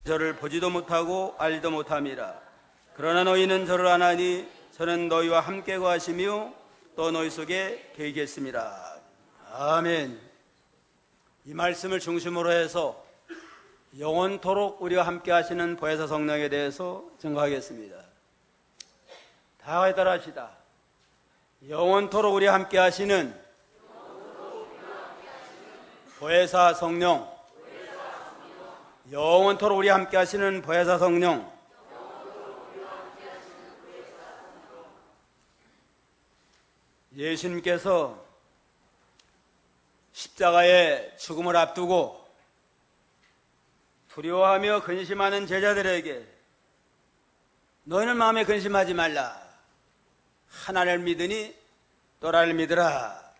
저를 보지도 못하고 알지도 못함이라. 그러나 너희는 저를 아나니 저는 너희와 함께 거하시며 또 너희 속에 계시겠습니다. 아멘. 이 말씀을 중심으로 해서 영원토록 우리와 함께 하시는 보혜사 성령에 대해서 증거하겠습니다. 다 같이 따라합시다. 영원토록 우리와 함께 하시는 보혜사 성령. 영원토록 우리와 함께 하시는 보혜사 성령. 예수님께서 십자가의 죽음을 앞두고 두려워하며 근심하는 제자들에게 너희는 마음에 근심하지 말라. 하나를 믿으니 또 나를 믿으라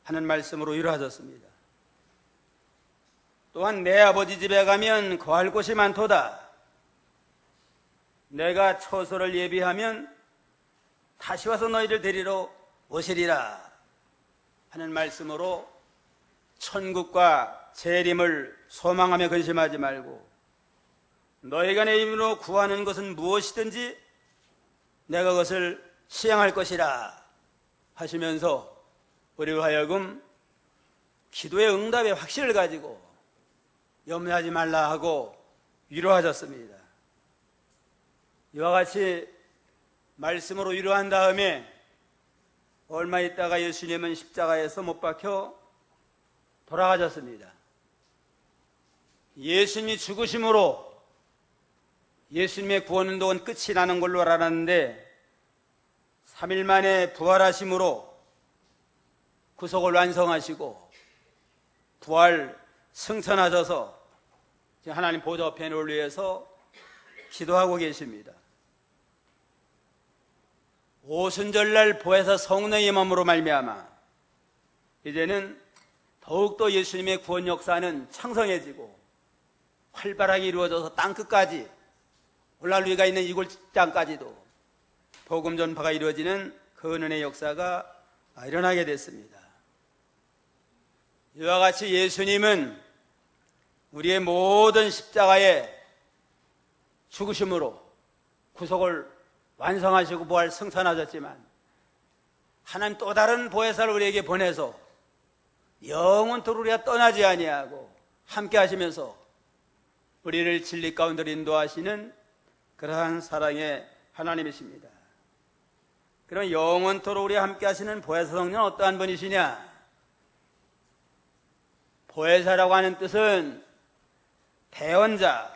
하는 말씀으로 위로하셨습니다. 또한 내 아버지 집에 가면 거할 곳이 많도다. 내가 처소를 예비하면 다시 와서 너희를 데리러 오시리라 하는 말씀으로 천국과 재림을 소망하며 근심하지 말고 너희가 내 이름으로 구하는 것은 무엇이든지 내가 그것을 시행할 것이라 하시면서 우리로 하여금 기도의 응답의 확신을 가지고 염려하지 말라 하고 위로하셨습니다. 이와 같이 말씀으로 위로한 다음에 얼마 있다가 예수님은 십자가에서 못 박혀 돌아가셨습니다. 예수님이 죽으심으로 예수님의 구원운동은 끝이 나는 걸로 알았는데 3일 만에 부활하심으로 구속을 완성하시고 부활 승천하셔서 하나님 보좌 앞에 올려서 기도하고 계십니다. 오순절날 보혜사 성령의 임함으로 말미암아 이제는 더욱더 예수님의 구원 역사는 창성해지고 활발하게 이루어져서 땅끝까지 올라루이가 있는 이골 땅까지도 복음 전파가 이루어지는 그 은혜의 역사가 일어나게 됐습니다. 이와 같이 예수님은 우리의 모든 십자가의 죽으심으로 구속을 완성하시고 부활 승천하셨지만 하나님 또 다른 보혜사를 우리에게 보내서 영원토록 우리가 떠나지 아니하고 함께 하시면서 우리를 진리 가운데로 인도하시는 그러한 사랑의 하나님이십니다. 그럼 영원토록 우리와 함께 하시는 보혜사 성령은 어떠한 분이시냐? 보혜사라고 하는 뜻은 대언자,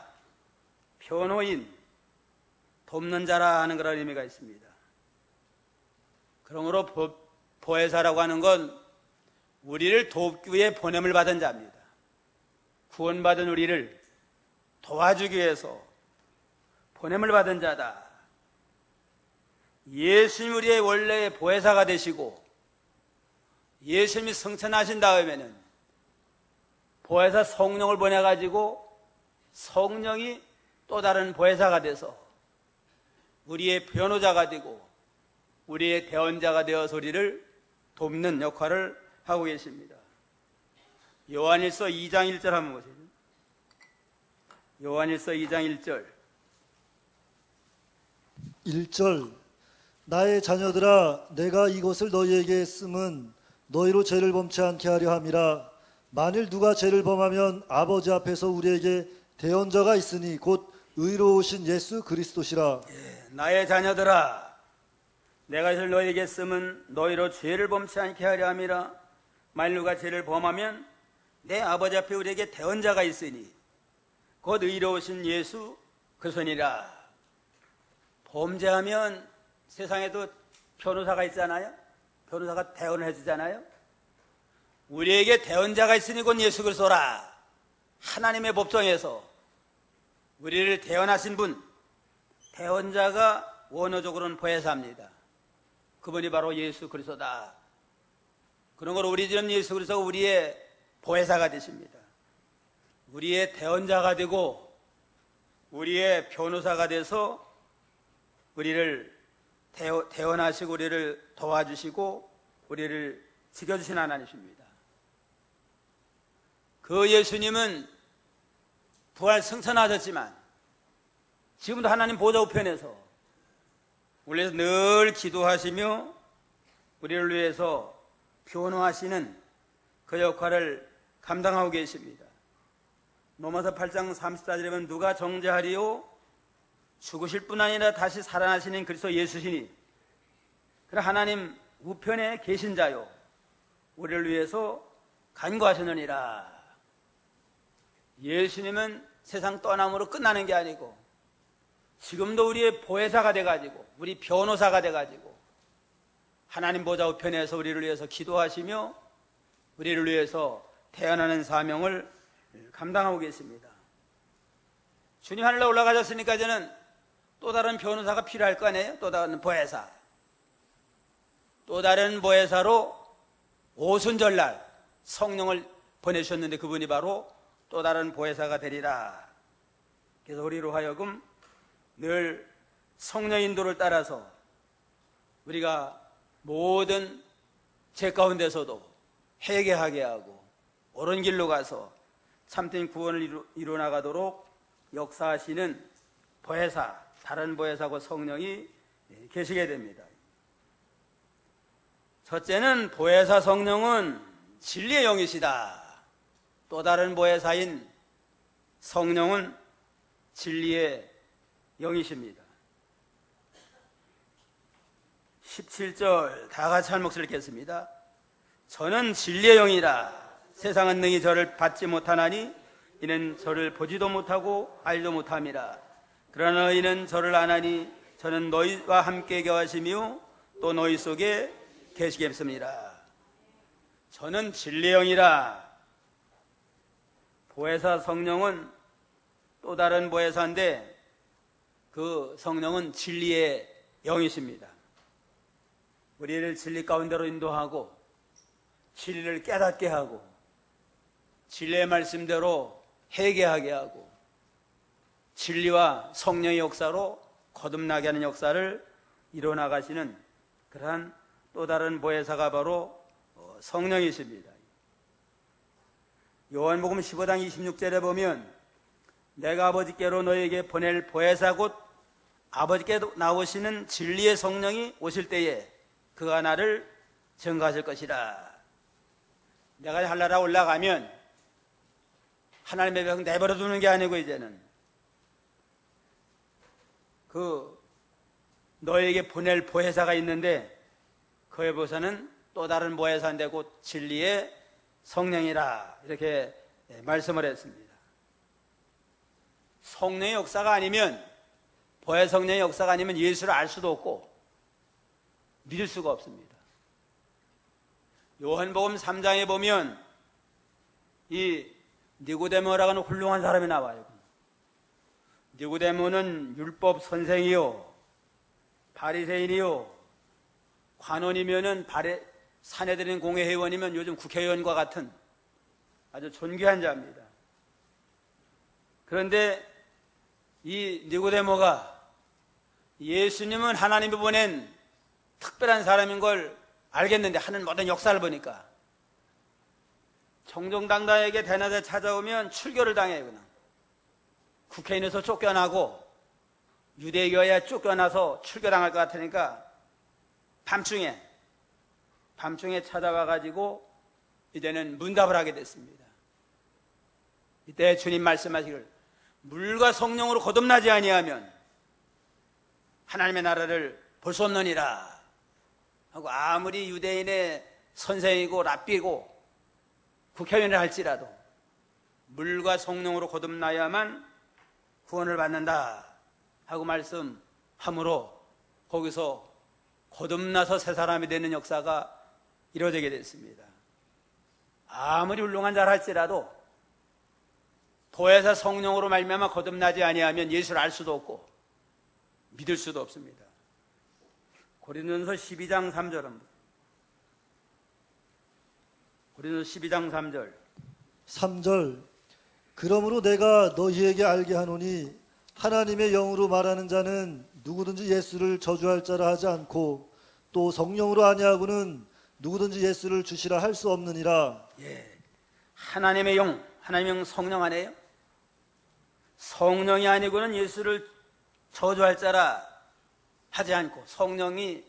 변호인, 돕는 자라 하는 그런 의미가 있습니다. 그러므로 보혜사라고 하는 건 우리를 돕기 위해 보냄을 받은 자입니다. 구원받은 우리를 도와주기 위해서 보냄을 받은 자다. 예수님 우리의 원래의 보혜사가 되시고 예수님이 승천하신 다음에는 보혜사 성령을 보내가지고 성령이 또 다른 보혜사가 돼서 우리의 변호자가 되고 우리의 대언자가 되어서 우리를 돕는 역할을 하고 계십니다. 요한일서 2장 1절 한번 보세요. 요한일서 2장 1절 1절 나의 자녀들아 내가 이것을 너희에게 쓰면 너희로 죄를 범치 않게 하려 함이라. 만일 누가 죄를 범하면 아버지 앞에서 우리에게 대언자가 있으니 곧 의로우신 예수 그리스도시라. 나의 자녀들아 내가 이것을 너희에게 쓰면 너희로 죄를 범치 않게 하려 함이라. 만일 누가 죄를 범하면 내 아버지 앞에 우리에게 대언자가 있으니 곧 의로우신 예수 그리스도니라. 범죄하면 세상에도 변호사가 있잖아요. 변호사가 대언을 해주잖아요. 우리에게 대언자가 있으니 곧 예수 그리스도라. 하나님의 법정에서 우리를 대언하신 분, 대언자가 원어적으로는 보혜사입니다. 그분이 바로 예수 그리스도다. 그런 걸 우리 지금 예수 그리스도가 우리의 보혜사가 되십니다. 우리의 대언자가 되고 우리의 변호사가 돼서 우리를 대언하시고 우리를 도와주시고 우리를 지켜주신 하나님이십니다. 그 예수님은 부활 승천하셨지만 지금도 하나님 보좌 우편에서 우리에서 늘 기도하시며 우리를 위해서 변호하시는 그 역할을 감당하고 계십니다. 로마서 8장 34절에 보면 누가 정죄하리요? 죽으실 뿐 아니라 다시 살아나시는 그리스도 예수시니 그러 하나님 우편에 계신 자요 우리를 위해서 간구하셨느니라. 예수님은 세상 떠남으로 끝나는 게 아니고 지금도 우리의 보혜사가 돼가지고 우리 변호사가 돼가지고 하나님 보좌 우편에서 우리를 위해서 기도하시며 우리를 위해서 태어나는 사명을 감당하고 계십니다. 주님 하늘로 올라가셨으니까 이제는 또 다른 변호사가 필요할 거 아니에요? 또 다른 보혜사. 또 다른 보혜사로 오순절날 성령을 보내주셨는데 그분이 바로 또 다른 보혜사가 되리라. 그래서 우리로 하여금 늘 성령 인도를 따라서 우리가 모든 죄 가운데서도 회개하게 하고 옳은 길로 가서 참된 구원을 이루어나가도록 역사하시는 보혜사, 다른 보혜사고 성령이 계시게 됩니다. 첫째는 보혜사 성령은 진리의 영이시다. 또 다른 보혜사인 성령은 진리의 영이십니다. 17절 다 같이 한 목소리를 읽겠습니다. 저는 진리의 영이라 세상은 능히 저를 받지 못하나니 이는 저를 보지도 못하고 알지도 못함이라. 그러나 너희는 저를 아나니 저는 너희와 함께 거하시며 또 너희 속에 계시겠습니다. 저는 진리의 영이라. 보혜사 성령은 또 다른 보혜사인데 그 성령은 진리의 영이십니다. 우리를 진리 가운데로 인도하고 진리를 깨닫게 하고 진리의 말씀대로 회개하게 하고 진리와 성령의 역사로 거듭나게 하는 역사를 이뤄나가시는 그러한 또 다른 보혜사가 바로 성령이십니다. 요한복음 15장 26절에 보면 내가 아버지께로 너희에게 보낼 보혜사 곧 아버지께 나오시는 진리의 성령이 오실 때에 그가 나를 증거하실 것이라. 내가 한나라 올라가면 하나님의 백성 내버려 두는 게 아니고 이제는 그 너에게 보낼 보혜사가 있는데 그의 보혜사는 또 다른 보혜사인데 곧 진리의 성령이라 이렇게 말씀을 했습니다. 성령의 역사가 아니면 보혜사 성령의 역사가 아니면 예수를 알 수도 없고 믿을 수가 없습니다. 요한복음 3장에 보면 이 니고데모라고 하는 훌륭한 사람이 나와요. 니고데모는 율법 선생이요 바리새인이요 관원이면은 사내들인 공회의원이면 요즘 국회의원과 같은 아주 존귀한 자입니다. 그런데 이 니고데모가 예수님은 하나님이 보낸 특별한 사람인 걸 알겠는데 하는 모든 역사를 보니까 정정당당하게 대낮에 찾아오면 출교를 당해요. 그냥 국회의원에서 쫓겨나고 유대교에 쫓겨나서 출교당할 것 같으니까 밤중에 찾아와가지고 이제는 문답을 하게 됐습니다. 이때 주님 말씀하시기를 물과 성령으로 거듭나지 아니하면 하나님의 나라를 볼 수 없느니라 하고 아무리 유대인의 선생이고 랍비고 국회의원을 할지라도 물과 성령으로 거듭나야만 구원을 받는다 하고 말씀함으로 거기서 거듭나서 새 사람이 되는 역사가 이루어지게 됐습니다. 아무리 훌륭한 자를 할지라도 보혜사 성령으로 말미암아 거듭나지 아니하면 예수를 알 수도 없고 믿을 수도 없습니다. 고린도전서 12장 3절입니다. 고린도전서 12장 3절 3절 그러므로 내가 너희에게 알게 하노니 하나님의 영으로 말하는 자는 누구든지 예수를 저주할 자라 하지 않고 또 성령으로 아니하고는 누구든지 예수를 주시라 할 수 없느니라. 하나님의 영, 하나님의 영 성령 아니에요? 성령이 아니고는 예수를 저주할 자라 하지 않고, 성령이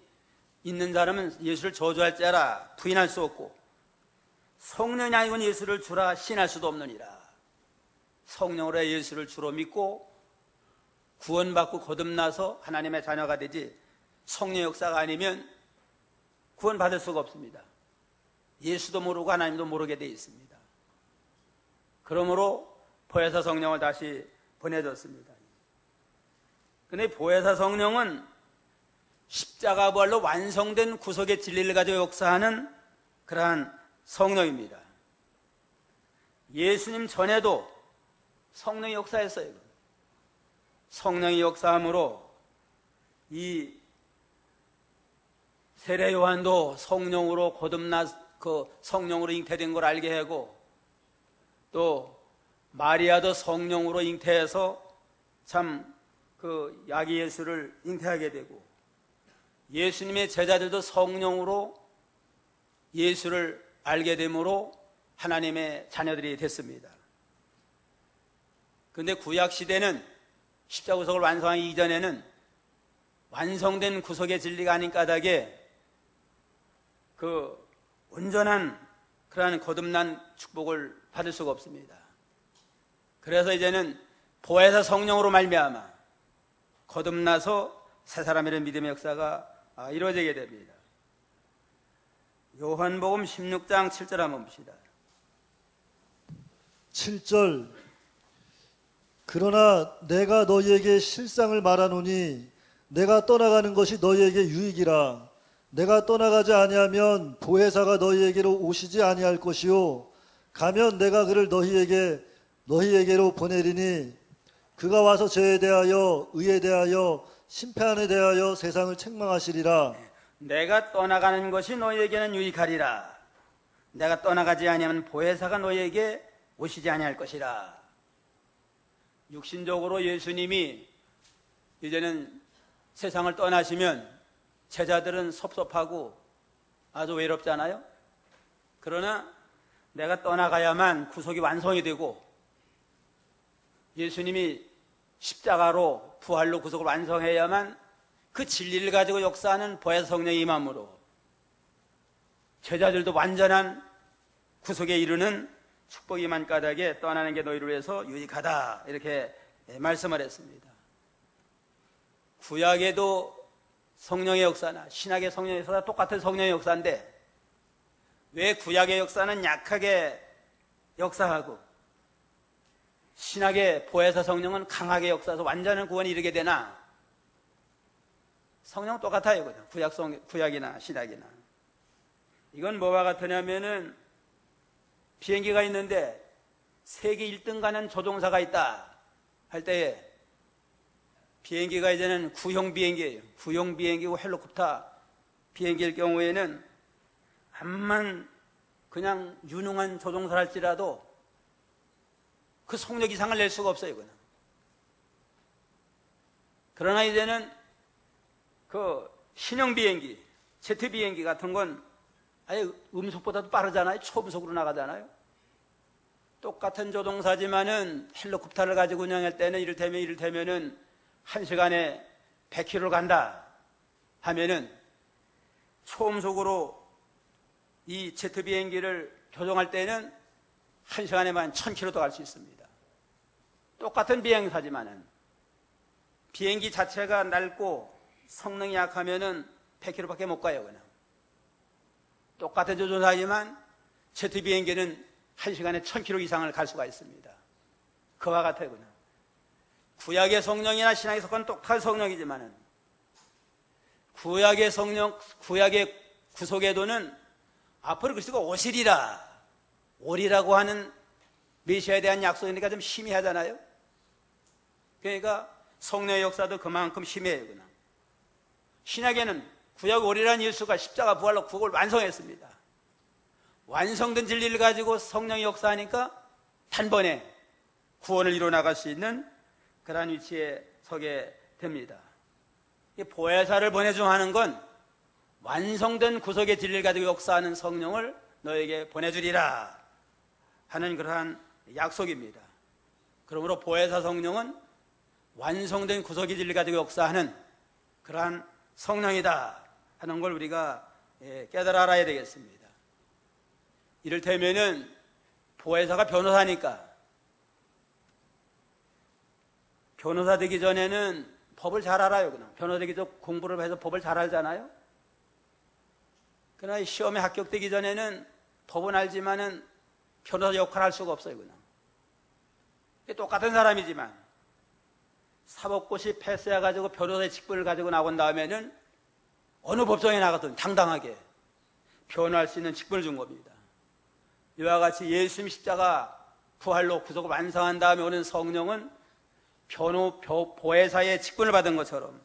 있는 사람은 예수를 저주할 자라 부인할 수 없고, 성령이 아니고는 예수를 주라 신할 수도 없느니라. 성령으로 예수를 주로 믿고 구원받고 거듭나서 하나님의 자녀가 되지, 성령 역사가 아니면 구원받을 수가 없습니다. 예수도 모르고 하나님도 모르게 되어 있습니다. 그러므로 보혜사 성령을 다시 보내줬습니다. 근데 보혜사 성령은 십자가 부활로 완성된 구속의 진리를 가지고 역사하는 그러한 성령입니다. 예수님 전에도 성령이 역사했어요. 성령이 역사함으로 이 세례 요한도 성령으로 거듭나 성령으로 잉태된 걸 알게 하고, 또 마리아도 성령으로 잉태해서 참 아기 예수를 잉태하게 되고, 예수님의 제자들도 성령으로 예수를 알게 되므로 하나님의 자녀들이 됐습니다. 그런데 구약 시대는 십자가 구속을 완성하기 이전에는 완성된 구속의 진리가 아닌 까닭에 온전한 그러한 거듭난 축복을 받을 수가 없습니다. 그래서 이제는 보혜사 성령으로 말미암아 거듭나서 새 사람의 믿음의 역사가 이루어지게 됩니다. 요한복음 16장 7절 한번 봅시다. 7절 그러나 내가 너희에게 실상을 말하노니 내가 떠나가는 것이 너희에게 유익이라. 내가 떠나가지 아니하면 보혜사가 너희에게로 오시지 아니할 것이요 가면 내가 그를 너희에게로 보내리니 그가 와서 죄에 대하여 의에 대하여 심판에 대하여 세상을 책망하시리라. 내가 떠나가는 것이 너희에게는 유익하리라. 내가 떠나가지 아니하면 보혜사가 너희에게 오시지 아니할 것이라. 육신적으로 예수님이 이제는 세상을 떠나시면 제자들은 섭섭하고 아주 외롭잖아요. 그러나 내가 떠나가야만 구속이 완성이 되고, 예수님이 십자가로 부활로 구속을 완성해야만 그 진리를 가지고 역사하는 보혜사 성령의 임함으로 제자들도 완전한 구속에 이르는 축복이 임한 까닭에 떠나는 게 너희를 위해서 유익하다, 이렇게 말씀을 했습니다. 구약에도 성령의 역사나 신약의 성령의 역사가 똑같은 성령의 역사인데, 왜 구약의 역사는 약하게 역사하고 신약의 보혜사 성령은 강하게 역사해서 완전한 구원이 이르게 되나? 성령은 똑같아요. 구약이나 신약이나. 이건 뭐와 같으냐면은 비행기가 있는데 세계 1등 가는 조종사가 있다 할 때에, 비행기가 이제는 구형 비행기예요. 구형 비행기고 헬리콥터 비행기일 경우에는 암만 그냥 유능한 조종사랄지라도 그 속력 이상을 낼 수가 없어요. 그냥. 그러나 이제는 신형 비행기, 제트 비행기 같은 건 아예 음속보다도 빠르잖아요. 초음속으로 나가잖아요. 똑같은 조종사지만은 헬리콥터를 가지고 운영할 때는 이를테면은 1시간에 100km를 간다 하면은 초음속으로 이 제트 비행기를 조종할 때는 1시간에만 1000km도 갈 수 있습니다. 똑같은 비행사지만은 비행기 자체가 낡고 성능이 약하면은 100km밖에 못 가요. 그냥. 똑같은 조종사지만 제트 비행기는 1시간에 1000km 이상을 갈 수가 있습니다. 그와 같아요. 그냥. 구약의 성령이나 신약의 성령은 똑같은 성령이지만은 구약의 성령, 구약의 구속에도는 앞으로 그리스도가 오리라고 하는 메시아에 대한 약속이니까 좀 희미하잖아요. 그러니까 성령의 역사도 그만큼 희미해요. 그냥. 신약에는 구약 오리라는 예수가 십자가 부활로 구속을 완성했습니다. 완성된 진리를 가지고 성령이 역사하니까 단번에 구원을 이뤄나갈 수 있는 그러한 위치에 서게 됩니다. 이 보혜사를 보내주하는 건 완성된 구속의 진리를 가지고 역사하는 성령을 너에게 보내주리라 하는 그러한 약속입니다. 그러므로 보혜사 성령은 완성된 구속의 진리를 가지고 역사하는 그러한 성령이다 하는 걸 우리가 깨달아 알아야 되겠습니다. 이를테면은 보혜사가 변호사니까 변호사 되기 전에는 법을 잘 알아요. 그냥 변호사 되기 전 공부를 해서 법을 잘 알잖아요. 그러나 시험에 합격되기 전에는 법은 알지만은 변호사 역할을 할 수가 없어요. 그냥 똑같은 사람이지만 사법고시 패스해가지고 변호사의 직분을 가지고 나온 다음에는 어느 법정에 나가든 당당하게 변호할 수 있는 직분을 준 겁니다. 이와 같이 예수님 십자가 부활로 구속을 완성한 다음에 오는 성령은 보혜사의 직분을 받은 것처럼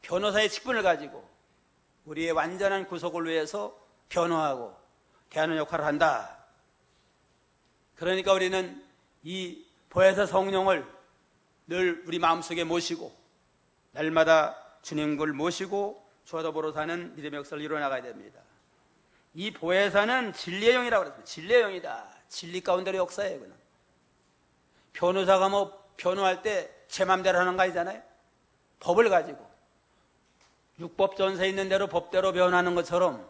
변호사의 직분을 가지고 우리의 완전한 구속을 위해서 변호하고 대하는 역할을 한다. 그러니까 우리는 이 보혜사 성령을 늘 우리 마음속에 모시고 날마다 주님을 모시고 주와 더불어 사는 믿음의 역사를 이루어나가야 됩니다. 이 보혜사는 진리의 영이라고 그랬습니다. 진리의 영이다. 진리 가운데로 역사해요. 그는. 변호사가 변호할 때 제 맘대로 하는 거 아니잖아요. 법을 가지고 율법 전서에 있는 대로 법대로 변호하는 것처럼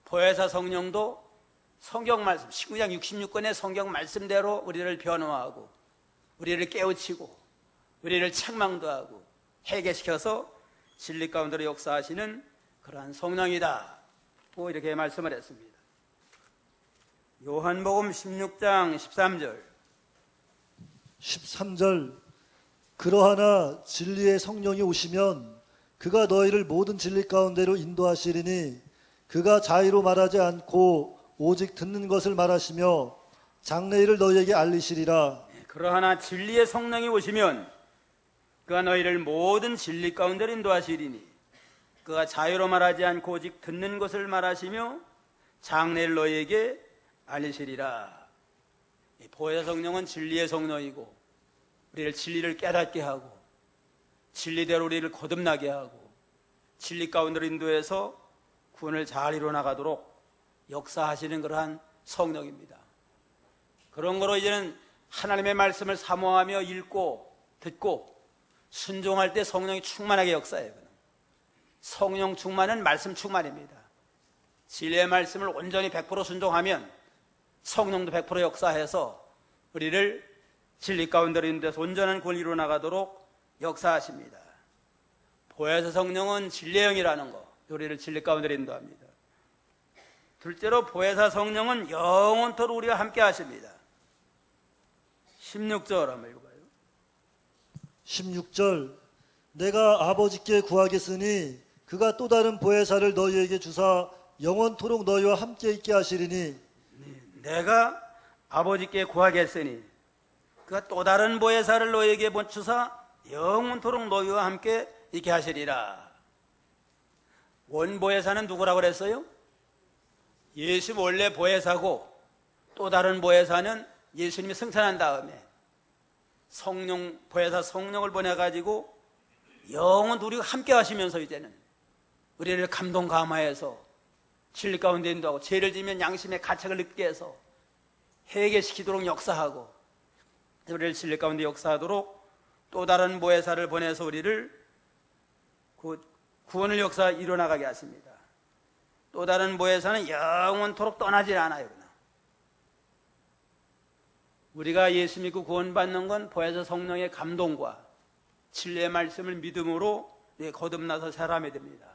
보혜사 성령도 성경 말씀 19장 66권의 성경 말씀대로 우리를 변호하고 우리를 깨우치고 우리를 책망도 하고 회개시켜서 진리 가운데로 역사하시는 그러한 성령이다. 이렇게 말씀을 했습니다. 요한복음 16장 13절 13절 그러하나 진리의 성령이 오시면 그가 너희를 모든 진리 가운데로 인도하시리니 그가 자의로 말하지 않고 오직 듣는 것을 말하시며 장래일을 너희에게 알리시리라. 그러하나 진리의 성령이 오시면 그가 너희를 모든 진리 가운데로 인도하시리니 그가 자유로 말하지 않고 오직 듣는 것을 말하시며 장래를 너희에게 알리시리라. 보혜사 성령은 진리의 성령이고 우리를 진리를 깨닫게 하고 진리대로 우리를 거듭나게 하고 진리 가운데로 인도해서 구원을 잘 이루어나가도록 역사하시는 그러한 성령입니다. 그런 거로 이제는 하나님의 말씀을 사모하며 읽고 듣고 순종할 때 성령이 충만하게 역사해요. 성령 충만은 말씀 충만입니다. 진리의 말씀을 온전히 100% 순종하면 성령도 100% 역사해서 우리를 진리 가운데로 인도해서 온전한 구원을 이루어나가도록 역사하십니다. 보혜사 성령은 진리의 영이라는 거, 우리를 진리 가운데로 인도합니다. 둘째로 보혜사 성령은 영원토록 우리와 함께 하십니다. 16절 한번 읽어봐요. 16절 내가 아버지께 구하겠으니 그가 또 다른 보혜사를 너희에게 주사 영원토록 너희와 함께 있게 하시리니 내가 아버지께 구하겠으니 그가 또 다른 보혜사를 너희에게 주사 영원토록 너희와 함께 있게 하시리라. 원보혜사는 누구라고 그랬어요? 예수 원래 보혜사고 또 다른 보혜사는 예수님이 승천한 다음에 성령 보혜사 성령을 보내가지고 영원 우리가 함께 하시면서 이제는 우리를 감동 감화해서 진리 가운데 인도하고 죄를 지면 양심의 가책을 느끼게 해서 회개시키도록 역사하고 우리를 진리 가운데 역사하도록 또 다른 보혜사를 보내서 우리를 구원을 역사 이루어나가게 하십니다. 또 다른 보혜사는 영원토록 떠나질 않아요. 우리가 예수 믿고 구원받는 건 보혜사 성령의 감동과 진리의 말씀을 믿음으로 거듭나서 살아야 됩니다.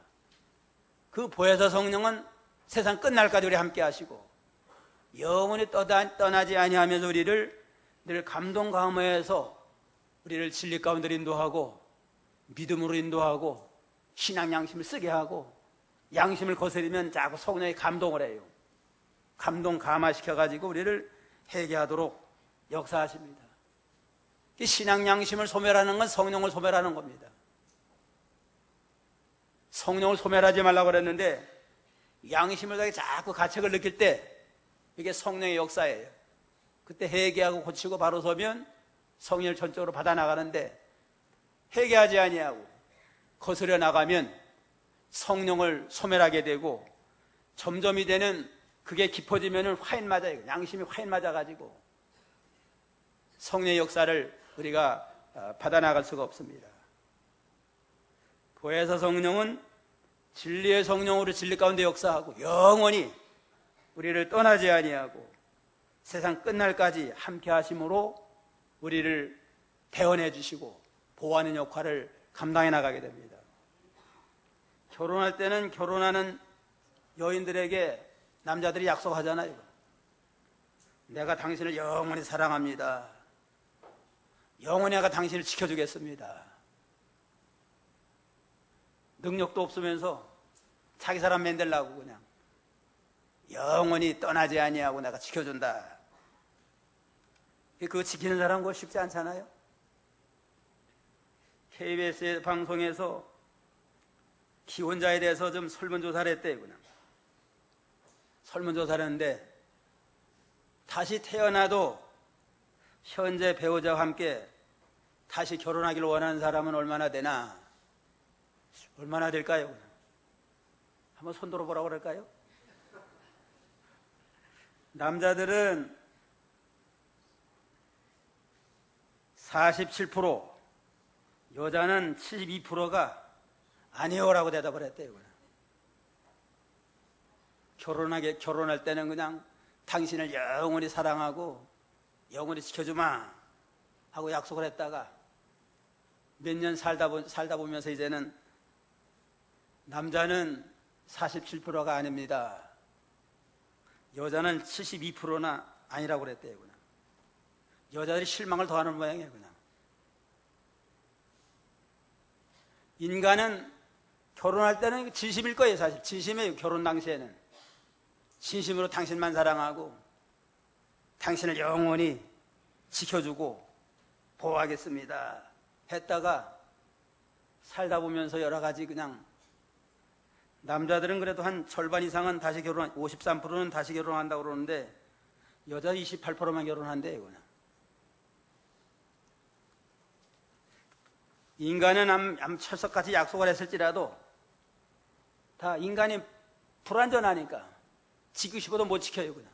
그 보혜사 성령은 세상 끝날까지 우리 함께 하시고 영원히 떠나지 아니하면서 우리를 늘 감동 감화해서 우리를 진리 가운데로 인도하고 믿음으로 인도하고 신앙 양심을 쓰게 하고 양심을 거스르면 자꾸 성령이 감동을 해요. 감동 감화시켜가지고 우리를 회개하도록 역사하십니다. 이 신앙 양심을 소멸하는 건 성령을 소멸하는 겁니다. 성령을 소멸하지 말라고 그랬는데 양심을 자꾸 가책을 느낄 때 이게 성령의 역사예요. 그때 회개하고 고치고 바로 서면 성령을 전적으로 받아 나가는데 회개하지 아니하고 거스려 나가면 성령을 소멸하게 되고 점점이 되는 그게 깊어지면 화인 맞아요. 양심이 화인 맞아가지고 성령의 역사를 우리가 받아나갈 수가 없습니다. 보혜사 성령은 진리의 성령으로 진리 가운데 역사하고 영원히 우리를 떠나지 아니하고 세상 끝날까지 함께 하심으로 우리를 대원해 주시고 보호하는 역할을 감당해 나가게 됩니다. 결혼할 때는 결혼하는 여인들에게 남자들이 약속하잖아요. 내가 당신을 영원히 사랑합니다. 영원히 내가 당신을 지켜주겠습니다. 능력도 없으면서 자기 사람 만들라고 그냥 영원히 떠나지 아니하고 내가 지켜준다. 그거 지키는 사람 그거 쉽지 않잖아요. KBS 방송에서 기혼자에 대해서 좀 설문조사를 했대요. 그냥 설문조사를 했는데 다시 태어나도 현재 배우자와 함께 다시 결혼하기를 원하는 사람은 얼마나 되나? 얼마나 될까요? 한번 손 들어보라고 그럴까요? 남자들은 47%, 여자는 72%가 아니요라고 대답을 했대요. 결혼할 때는 그냥 당신을 영원히 사랑하고 영원히 지켜주마 하고 약속을 했다가 몇 년 살다 보면서 이제는 남자는 47%가 아닙니다. 여자는 72%나 아니라고 그랬대요. 그냥. 여자들이 실망을 더하는 모양이에요. 그냥. 인간은 결혼할 때는 진심일 거예요. 사실 진심이에요. 결혼 당시에는 진심으로 당신만 사랑하고 당신을 영원히 지켜주고 보호하겠습니다 했다가 살다 보면서 여러 가지 그냥 남자들은 그래도 한 절반 이상은 다시 53%는 다시 결혼한다고 그러는데 여자 28%만 결혼한대요. 그냥. 인간은 암철석같이 약속을 했을지라도 다 인간이 불완전하니까 지키고 싶어도 못 지켜요. 그냥.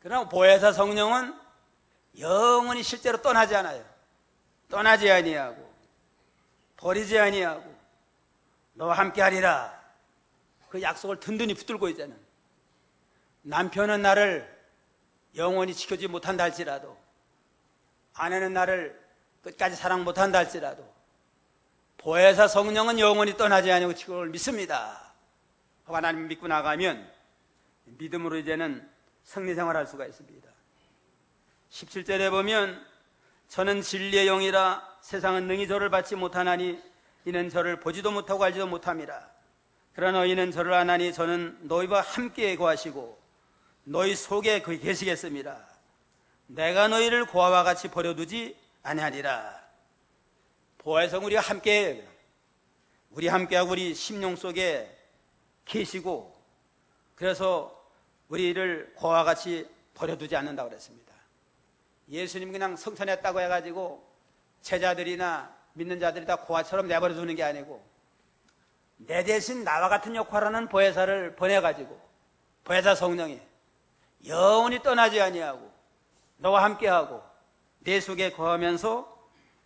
그러나 보혜사 성령은 영원히 실제로 떠나지 않아요. 떠나지 아니하고 버리지 아니하고 너와 함께하리라. 그 약속을 든든히 붙들고 있잖아요. 남편은 나를 영원히 지켜주지 못한다 할지라도 아내는 나를 끝까지 사랑 못한다 할지라도 보혜사 성령은 영원히 떠나지 아니하고 그걸 믿습니다. 하나님 믿고 나가면 믿음으로 이제는 승리생활을 할 수가 있습니다. 17절에 보면 저는 진리의 영이라 세상은 능히 저를 받지 못하나니 이는 저를 보지도 못하고 알지도 못함이라. 그러나 너희는 저를 아나니 저는 너희와 함께 거하시고 너희 속에 거기 계시겠습니다. 내가 너희를 고아와 같이 버려두지 아니하리라. 보혜사 우리가 함께 우리 함께하고 우리 심령 속에 계시고 그래서 우리를 고아와 같이 버려두지 않는다고 그랬습니다. 예수님 그냥 성천했다고 해가지고 제자들이나 믿는 자들이 다 고아처럼 내버려두는 게 아니고 내 대신 나와 같은 역할을 하는 보혜사를 보내가지고 보혜사 성령이 영원히 떠나지 아니하고 너와 함께하고 내 속에 거하면서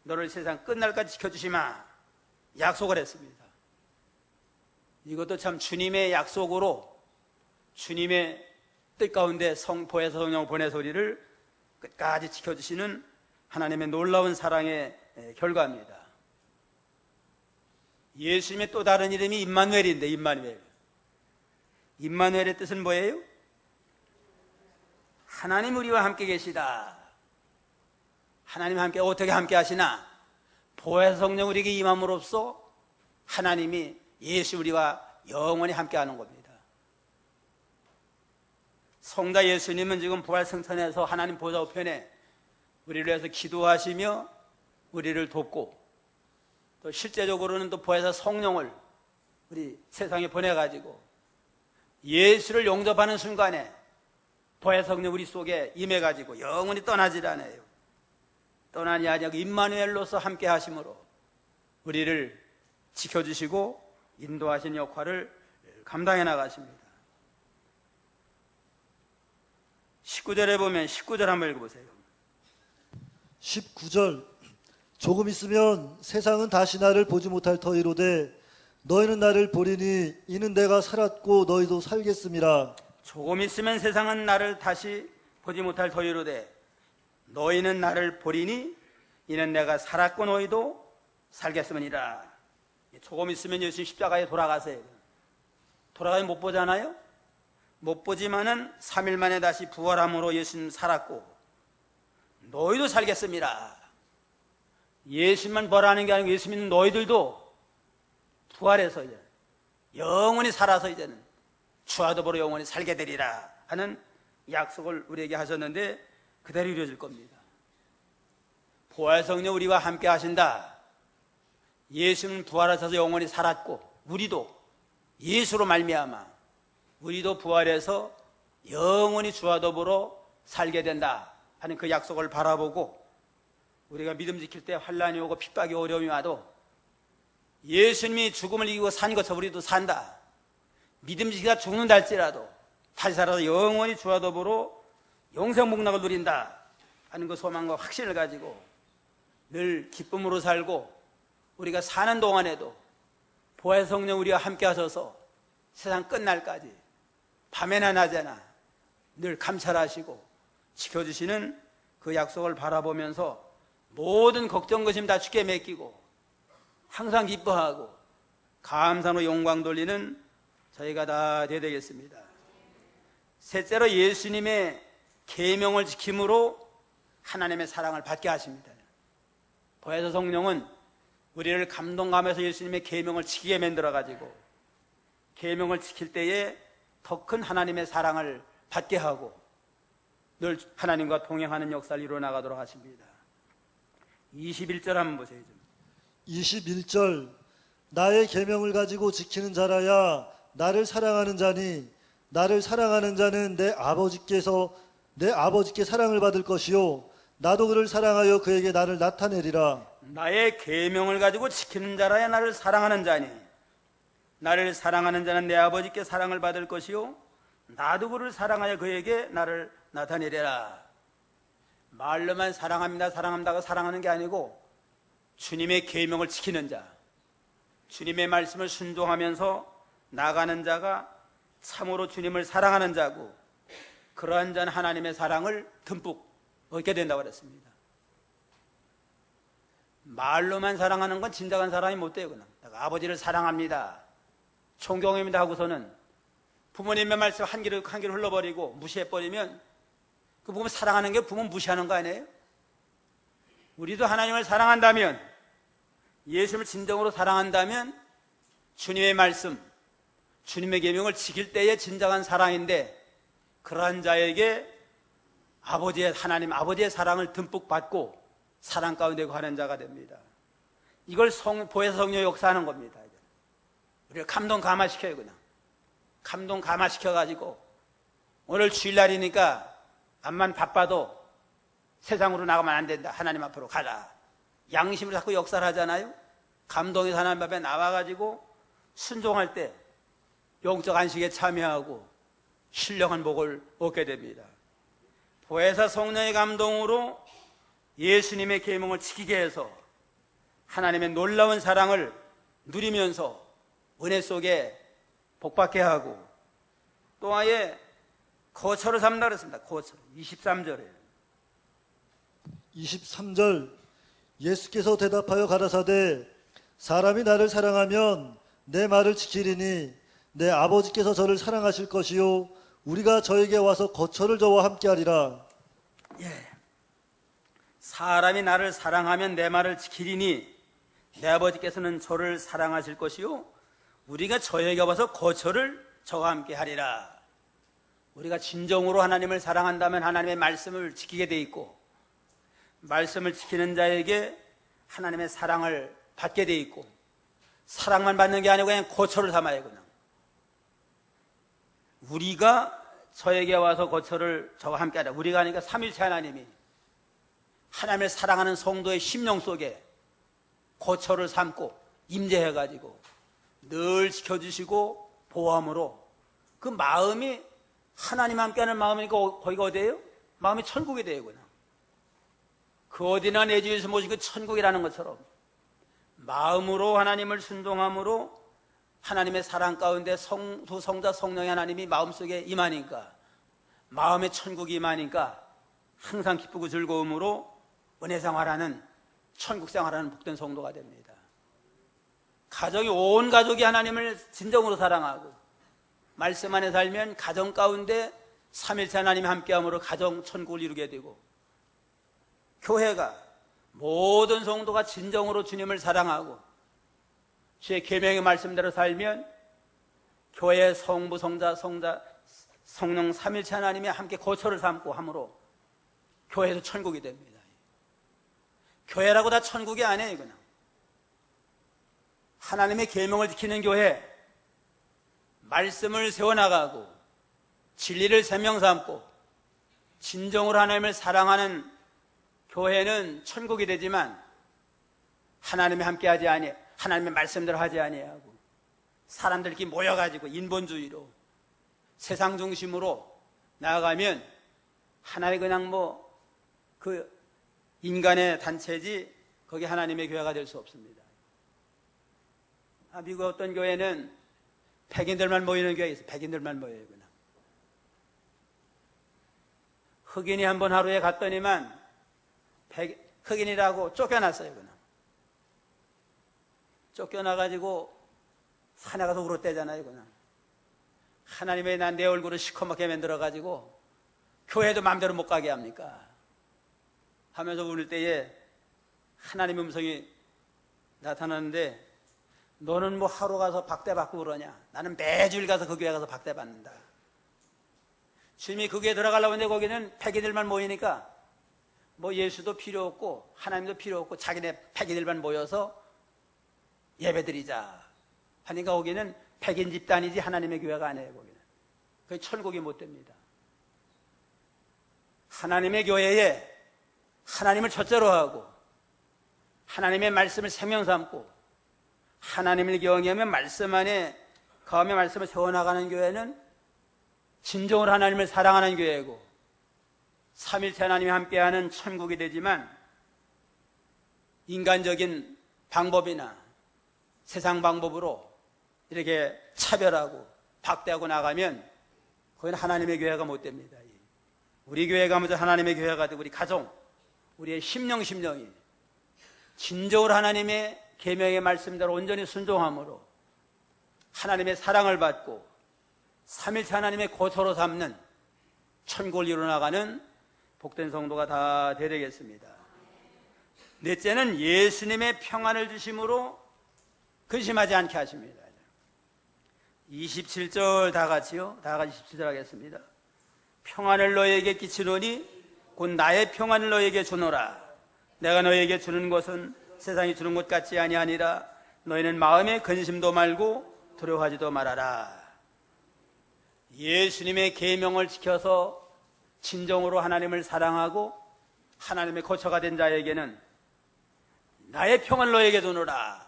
너를 세상 끝날까지 지켜주시마 약속을 했습니다. 이것도 참 주님의 약속으로 주님의 뜻 가운데 보혜사 성령을 보내서 우리를 끝까지 지켜주시는 하나님의 놀라운 사랑의 결과입니다. 예수님의 또 다른 이름이 임마누엘인데 임마누엘의 뜻은 뭐예요? 하나님 우리와 함께 계시다. 하나님 함께 어떻게 함께 하시나? 보혜사 성령 우리에게 임함으로써 하나님이 예수 우리와 영원히 함께 하는 겁니다. 성자 예수님은 지금 부활승천에서 하나님 보좌 우편에 우리를 위해서 기도하시며 우리를 돕고 또 실제적으로는 또 보혜사 성령을 우리 세상에 보내가지고 예수를 영접하는 순간에 보혜사 성령 우리 속에 임해가지고 영원히 떠나질 않아요. 떠나지 아니하고 임마누엘로서 함께 하심으로 우리를 지켜주시고 인도하신 역할을 감당해 나가십니다. 19절에 보면 19절 한번 읽어보세요. 19절 조금 있으면 세상은 다시 나를 보지 못할 터이로되 너희는 나를 보리니 이는 내가 살았고 너희도 살겠음이라. 조금 있으면 세상은 나를 다시 보지 못할 터이로되 너희는 나를 보리니 이는 내가 살았고 너희도 살겠음이니라. 조금 있으면 예수님 십자가에 돌아가세요. 돌아가면 못 보잖아요. 못 보지만은 3일 만에 다시 부활함으로 예수님 살았고 너희도 살겠습니다. 예수님만 부활하는 게 아니고 예수 믿는 너희들도 부활해서 이제 영원히 살아서 이제는 주와 더불어 영원히 살게 되리라 하는 약속을 우리에게 하셨는데 그대로 이루어질 겁니다. 부활 성령 우리와 함께 하신다. 예수는 부활하셔서 영원히 살았고 우리도 예수로 말미암아 우리도 부활해서 영원히 주와 더불어 살게 된다 하는 그 약속을 바라보고 우리가 믿음 지킬 때 환난이 오고 핍박이 어려움이 와도 예수님이 죽음을 이기고 산 것처럼 우리도 산다. 믿음 지키다 죽는다 할지라도 다시 살아서 영원히 주와 더불어 영생복락을 누린다 하는 그 소망과 확신을 가지고 늘 기쁨으로 살고 우리가 사는 동안에도 부활 성령 우리와 함께 하셔서 세상 끝날까지 밤에나 낮에나 늘 감찰하시고 지켜주시는 그 약속을 바라보면서 모든 걱정 근심 다 주께 맡기고 항상 기뻐하고 감사로 영광 돌리는 저희가 다 되어야 되겠습니다. 셋째로 예수님의 계명을 지킴으로 하나님의 사랑을 받게 하십니다. 보혜사 성령은 우리를 감동감해서 예수님의 계명을 지키게 만들어가지고 계명을 지킬 때에 더 큰 하나님의 사랑을 받게 하고 늘 하나님과 동행하는 역사를 이루어나가도록 하십니다. 21절 한번 보세요. 21절 나의 계명을 가지고 지키는 자라야 나를 사랑하는 자니 나를 사랑하는 자는 내 아버지께 사랑을 받을 것이요 나도 그를 사랑하여 그에게 나를 나타내리라. 나의 계명을 가지고 지키는 자라야 나를 사랑하는 자니 나를 사랑하는 자는 내 아버지께 사랑을 받을 것이요 나도 그를 사랑하여 그에게 나를 나타내리라. 말로만 사랑합니다 사랑합니다가 사랑하는 게 아니고 주님의 계명을 지키는 자, 주님의 말씀을 순종하면서 나가는 자가 참으로 주님을 사랑하는 자고 그러한 자는 하나님의 사랑을 듬뿍 얻게 된다고 그랬습니다. 말로만 사랑하는 건 진정한 사람이 못 돼요. 그냥 내가 아버지를 사랑합니다 존경합니다 하고서는 부모님의 말씀 한 길을 흘러버리고 무시해버리면 그 부모 사랑하는 게 부모 무시하는 거 아니에요? 우리도 하나님을 사랑한다면 예수를 진정으로 사랑한다면 주님의 말씀 주님의 계명을 지킬 때의 진정한 사랑인데 그러한 자에게 하나님 아버지의 사랑을 듬뿍 받고 사랑 가운데 거하는 자가 됩니다. 이걸 보혜사 성령이 역사하는 겁니다. 우리를 감동 감화시켜요. 그냥 감동 감화시켜가지고 오늘 주일날이니까 암만 바빠도 세상으로 나가면 안 된다. 하나님 앞으로 가라. 양심으로 자꾸 역사를 하잖아요. 감동이 하나님 앞에 나와가지고 순종할 때 영적 안식에 참여하고 신령한 복을 얻게 됩니다. 보혜사 성령의 감동으로 예수님의 계명을 지키게 해서 하나님의 놀라운 사랑을 누리면서 은혜 속에 복받게 하고 또 아예 거처를 삼다 그랬습니다. 거처 23절에 23절 예수께서 대답하여 가라사대 사람이 나를 사랑하면 내 말을 지키리니 내 아버지께서 저를 사랑하실 것이요 우리가 저에게 와서 거처를 저와 함께하리라. 사람이 나를 사랑하면 내 말을 지키리니 내 아버지께서는 저를 사랑하실 것이요 우리가 저에게 와서 거처를 저와 함께 하리라. 우리가 진정으로 하나님을 사랑한다면 하나님의 말씀을 지키게 돼 있고 말씀을 지키는 자에게 하나님의 사랑을 받게 돼 있고 사랑만 받는 게 아니고 그냥 거처를 삼아요. 그냥 우리가 저에게 와서 거처를 저와 함께 하라. 우리가 하니까 삼위일체 하나님이 하나님을 사랑하는 성도의 심령 속에 거처를 삼고 임재해가지고 늘 지켜주시고 보호함으로 그 마음이 하나님 함께하는 마음이니까 거기가 어디예요? 마음이 천국이 돼요. 그냥 그 어디나 내 주에서 모시고 천국이라는 것처럼 마음으로 하나님을 순종함으로 하나님의 사랑 가운데 두 성자 성령의 하나님이 마음속에 임하니까 마음의 천국이 임하니까 항상 기쁘고 즐거움으로 은혜 생활하는 천국 생활하는 복된 성도가 됩니다. 가족이 온 가족이 하나님을 진정으로 사랑하고 말씀 안에 살면 가정 가운데 삼일체 하나님이 함께함으로 가정 천국을 이루게 되고 교회가 모든 성도가 진정으로 주님을 사랑하고 주의 계명의 말씀대로 살면 교회 성부 성자 성령 삼일체 하나님이 함께 거처를 삼고 함으로 교회에서 천국이 됩니다. 교회라고 다 천국이 아니에요. 그냥 하나님의 계명을 지키는 교회, 말씀을 세워나가고 진리를 생명 삼고 진정으로 하나님을 사랑하는 교회는 천국이 되지만 하나님이 함께하지 아니, 하나님의 말씀대로 하지 아니하고 사람들끼리 모여가지고 인본주의로 세상 중심으로 나아가면 하나님 그냥 그 인간의 단체지 거기 하나님의 교회가 될 수 없습니다. 미국 어떤 교회는 백인들만 모이는 교회 있어요. 백인들만 모여요. 그냥 흑인이 한번 하루에 갔더니만 흑인이라고 쫓겨났어요. 그냥 쫓겨나가지고 산에 가서 울었대잖아요. 그냥 하나님의 난 내 얼굴을 시커멓게 만들어가지고 교회도 마음대로 못 가게 합니까? 하면서 우는 때에 하나님의 음성이 나타나는데 너는 하루 가서 박대 받고 그러냐? 나는 매주일 가서 그 교회 가서 박대 받는다. 주님이 그 교회 들어가려고 했는데 거기는 백인들만 모이니까 예수도 필요 없고 하나님도 필요 없고 자기네 백인들만 모여서 예배드리자 하니까 거기는 백인 집단이지 하나님의 교회가 아니에요. 거기는 그게 천국이 못 됩니다. 하나님의 교회에 하나님을 첫째로 하고 하나님의 말씀을 생명 삼고 하나님을 경외하며 말씀 안에 거함의 말씀을 세워나가는 교회는 진정으로 하나님을 사랑하는 교회고 삼일체 하나님이 함께하는 천국이 되지만 인간적인 방법이나 세상 방법으로 이렇게 차별하고 박대하고 나가면 거기는 하나님의 교회가 못 됩니다. 우리 교회가 먼저 하나님의 교회가 되고 우리 가정, 우리의 심령이 진정으로 하나님의 계명의 말씀대로 온전히 순종함으로 하나님의 사랑을 받고 삼일체 하나님의 거처로 삼는 천국을 이루어나가는 복된 성도가 다 되겠습니다. 넷째는 예수님의 평안을 주심으로 근심하지 않게 하십니다. 27절 다 같이요. 다 같이 27절 하겠습니다. 평안을 너에게 끼치노니 곧 나의 평안을 너에게 주노라. 내가 너에게 주는 것은 세상이 주는 것 같지 아니하니라. 너희는 마음에 근심도 말고 두려워하지도 말아라. 예수님의 계명을 지켜서 진정으로 하나님을 사랑하고 하나님의 거처가 된 자에게는 나의 평안을 너에게 주노라.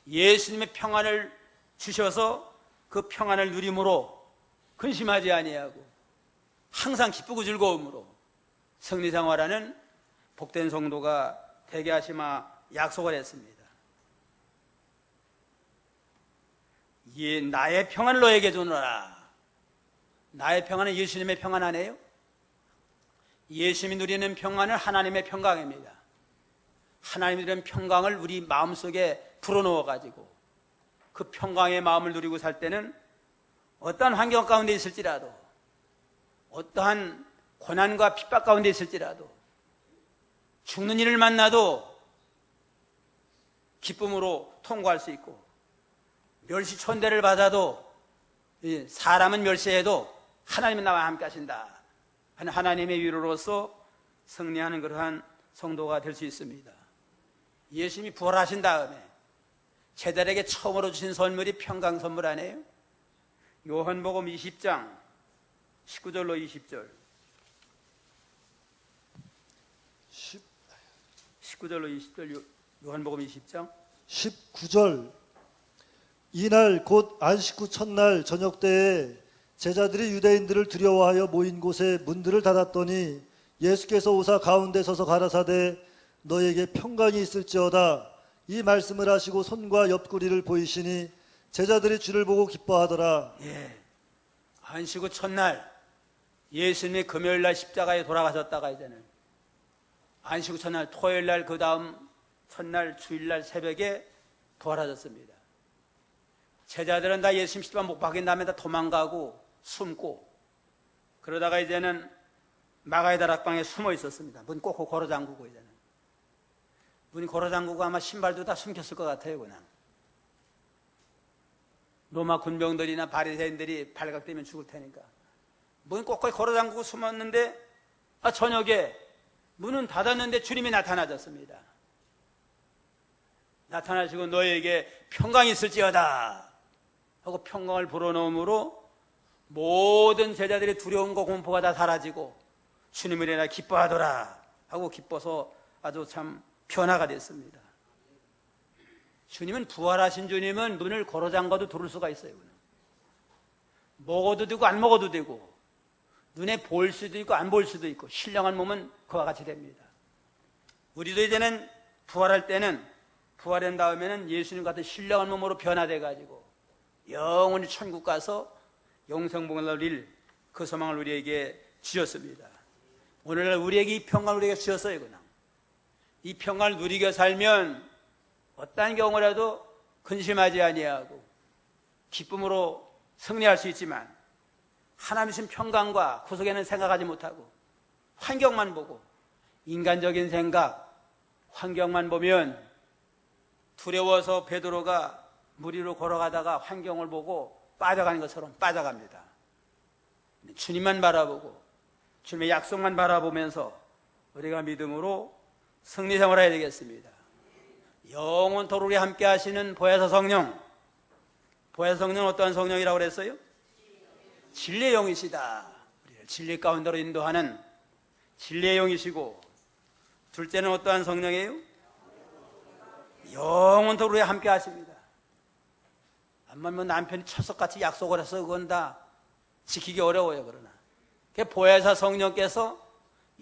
예수님의 평안을 주셔서 그 평안을 누림으로 근심하지 아니하고 항상 기쁘고 즐거움으로 승리생활하는 복된 성도가 되게 하시마 약속을 했습니다. 나의 평안을 너에게 주노라. 나의 평안은 예수님의 평안 아니에요? 예수님이 누리는 평안은 하나님의 평강입니다. 하나님이 누리는 평강을 우리 마음속에 불어넣어가지고 그 평강의 마음을 누리고 살 때는 어떠한 환경 가운데 있을지라도 어떠한 고난과 핍박 가운데 있을지라도 죽는 일을 만나도 기쁨으로 통과할 수 있고 멸시천대를 받아도 사람은 멸시해도 하나님은 나와 함께 하신다 하는 하나님의 위로로서 승리하는 그러한 성도가 될 수 있습니다. 예수님이 부활하신 다음에 제자들에게 처음으로 주신 선물이 평강 선물 아니에요? 요한복음 20장 19절로 20절 19절로 20절 요한복음 20장 19절 이날 곧 안식구 첫날 저녁 때에 제자들이 유대인들을 두려워하여 모인 곳에 문들을 닫았더니 예수께서 오사 가운데 서서 가라사대 너에게 평강이 있을지어다. 이 말씀을 하시고 손과 옆구리를 보이시니 제자들이 주를 보고 기뻐하더라. 예. 안식 후 첫날 예수님이 금요일날 십자가에 돌아가셨다가 이제는 안식 후 첫날 토요일날 그 다음 첫날 주일날 새벽에 부활하셨습니다. 제자들은 다 예수님 십자가 못 박인 다음에 다 도망가고 숨고 그러다가 이제는 마가의 다락방에 숨어 있었습니다. 문 꼭 걸어 잠그고 이제는 문 걸어 잠그고 아마 신발도 다 숨겼을 것 같아요. 그냥 로마 군병들이나 바리새인들이 발각되면 죽을 테니까 문 꼭 걸어 잠그고 숨었는데 저녁에 문은 닫았는데 주님이 나타나셨습니다. 나타나시고 너희에게 평강이 있을지어다 하고 평강을 불어넣음으로 모든 제자들의 두려움과 공포가 다 사라지고 주님을 인하여 기뻐하더라 하고 기뻐서 아주 참 변화가 됐습니다. 주님은 부활하신 주님은 문을 걸어 잠가도 들을 수가 있어요. 먹어도 되고 안 먹어도 되고 눈에 보일 수도 있고 안 보일 수도 있고 신령한 몸은 그와 같이 됩니다. 우리도 이제는 부활할 때는 부활한 다음에는 예수님 같은 신령한 몸으로 변화돼 가지고 영원히 천국 가서 영생복을 누릴 그 소망을 우리에게 주셨습니다. 오늘날 우리에게 이 평강을 우리에게 주셨어요. 그냥 이 평강을 누리게 살면 어떠한 경우라도 근심하지 아니하고 기쁨으로 승리할 수 있지만 하나님 주신 평강과 구속에는 생각하지 못하고 환경만 보고 인간적인 생각, 환경만 보면 두려워서 베드로가 물 위로 걸어가다가 환경을 보고 빠져가는 것처럼 빠져갑니다. 주님만 바라보고 주님의 약속만 바라보면서 우리가 믿음으로 승리 생활해야 되겠습니다. 영원토록 우리 함께 하시는 보혜사 성령. 보혜사 성령은 어떠한 성령이라고 그랬어요? 진리의 영이시다. 우리를 진리 가운데로 인도하는 진리의 영이시고, 둘째는 어떠한 성령이에요? 영원토록 우리와 함께 하십니다. 암만 뭐 남편이 철석같이 약속을 해서 그건 다 지키기 어려워요. 그러나 보혜사 성령께서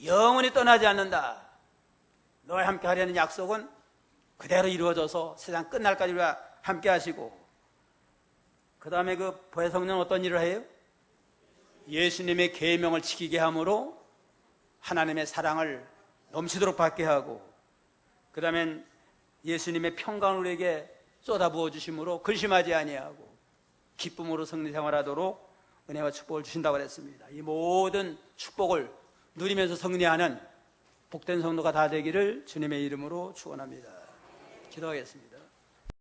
영원히 떠나지 않는다. 너와 함께 하려는 약속은 그대로 이루어져서 세상 끝날까지 우리와 함께 하시고, 그 다음에 그 보혜사 성령은 어떤 일을 해요? 예수님의 계명을 지키게 함으로 하나님의 사랑을 넘치도록 받게 하고, 그 다음엔 예수님의 평강을 우리에게 쏟아부어 주심으로 근심하지 아니하고 기쁨으로 승리 생활하도록 은혜와 축복을 주신다고 했습니다. 이 모든 축복을 누리면서 승리하는 복된 성도가 다 되기를 주님의 이름으로 축원합니다. 기도하겠습니다.